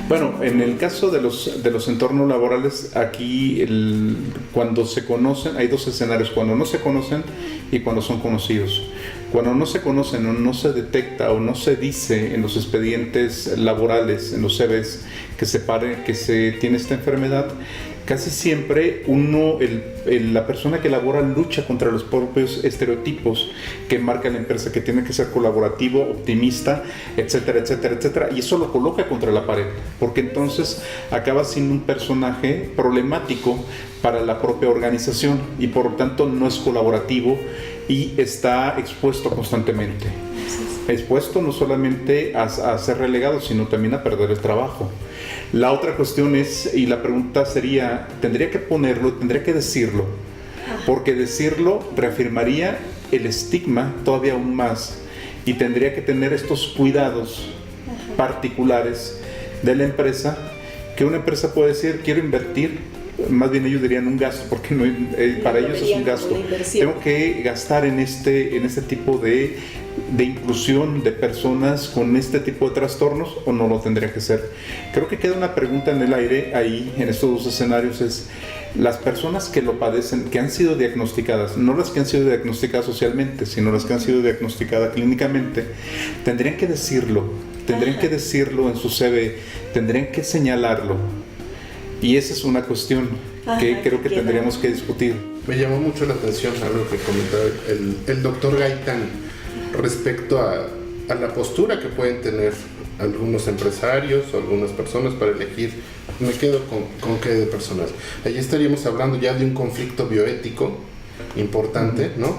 Bueno, en el caso de los entornos laborales, aquí cuando se conocen, hay dos escenarios: cuando no se conocen y cuando son conocidos. Cuando no se conocen o no se detecta o no se dice en los expedientes laborales, en los CVs, que se tiene esta enfermedad, casi siempre la persona que labora lucha contra los propios estereotipos que marca la empresa, que tiene que ser colaborativo, optimista, etcétera, etcétera, etcétera, y eso lo coloca contra la pared, porque entonces acaba siendo un personaje problemático para la propia organización y por lo tanto no es colaborativo y está expuesto constantemente. Expuesto no solamente a ser relegado, sino también a perder el trabajo. La otra cuestión es, y la pregunta sería, tendría que ponerlo, tendría que decirlo, porque decirlo reafirmaría el estigma todavía aún más y tendría que tener estos cuidados particulares de la empresa, que una empresa puede decir: quiero invertir, más bien ellos dirían un gasto, porque para ellos es un gasto. Tengo que gastar en este tipo de inclusión de personas con este tipo de trastornos, o no lo tendría que ser. Creo que queda una pregunta en el aire ahí, en estos dos escenarios: es las personas que lo padecen, que han sido diagnosticadas, no las que han sido diagnosticadas socialmente, sino las que han sido diagnosticadas clínicamente, tendrían que decirlo en su CV, tendrían que señalarlo. Y esa es una cuestión que creo que tendríamos que discutir. Me llamó mucho la atención algo que comentaba el doctor Gaitán respecto a la postura que pueden tener algunos empresarios o algunas personas para elegir. Me quedo con qué de personal. Allí estaríamos hablando ya de un conflicto bioético importante, ¿no?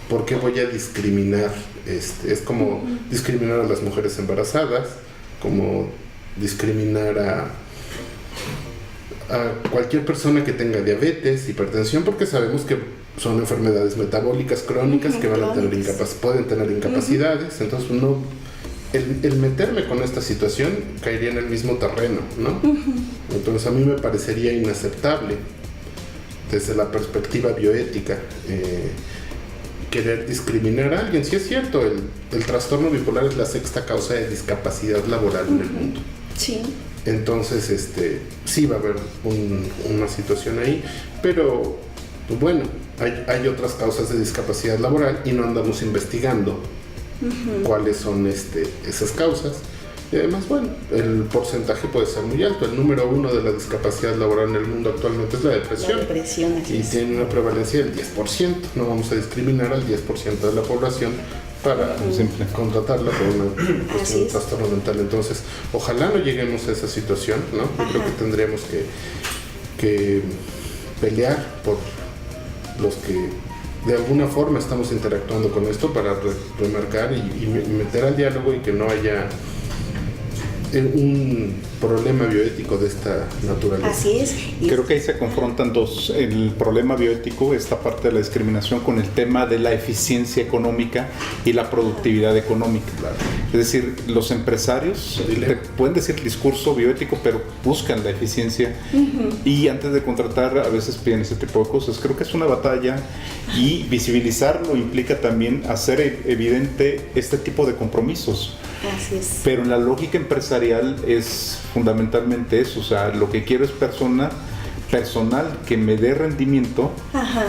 ¿Por qué voy a discriminar? Es como discriminar a las mujeres embarazadas, como discriminar a cualquier persona que tenga diabetes, hipertensión, porque sabemos que son enfermedades metabólicas crónicas que van a tener pueden tener incapacidades. Entonces el meterme con esta situación caería en el mismo terreno, ¿no? Entonces a mí me parecería inaceptable desde la perspectiva bioética querer discriminar a alguien. Sí, es cierto, el trastorno bipolar es la sexta causa de discapacidad laboral en el mundo. Sí. Entonces, sí va a haber una situación ahí, pero bueno, hay otras causas de discapacidad laboral y no andamos investigando cuáles son esas causas. Y además, bueno, el porcentaje puede ser muy alto. El número 1 de la discapacidad laboral en el mundo actualmente es la depresión. Y tiene una prevalencia del 10%. No vamos a discriminar al 10% de la población para contratarla por una cuestión de trastorno mental. Entonces, ojalá no lleguemos a esa situación, ¿no? Yo creo que tendríamos que pelear por los que de alguna forma estamos interactuando con esto para remarcar y meter al diálogo y que no haya un problema bioético de esta naturaleza. Así es. Creo que ahí se confrontan dos: el problema bioético, esta parte de la discriminación, con el tema de la eficiencia económica y la productividad económica. Claro. Es decir, los empresarios te pueden decir discurso bioético, pero buscan la eficiencia y antes de contratar a veces piden ese tipo de cosas. Creo que es una batalla y visibilizarlo implica también hacer evidente este tipo de compromisos. Así es. Pero en la lógica empresarial es fundamentalmente eso, o sea, lo que quiero es personal que me dé rendimiento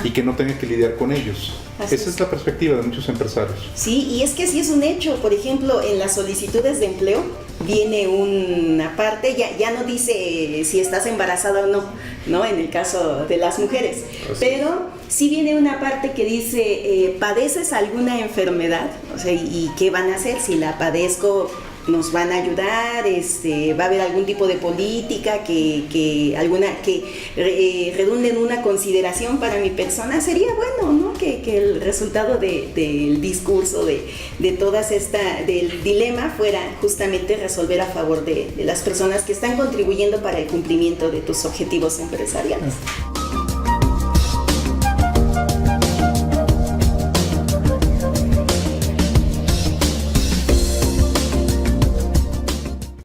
y que no tenga que lidiar con ellos. Esa es la perspectiva de muchos empresarios. Sí, y es que sí es un hecho. Por ejemplo, en las solicitudes de empleo viene una parte, ya no dice si estás embarazada o no, en el caso de las mujeres. Pero sí viene una parte que dice, ¿padeces alguna enfermedad? O sea, ¿y qué van a hacer? Si la padezco, nos van a ayudar, va a haber algún tipo de política que redunde en una consideración para mi persona. Sería bueno, ¿no? Que el resultado del discurso, de todas del dilema fuera justamente resolver a favor de las personas que están contribuyendo para el cumplimiento de tus objetivos empresariales.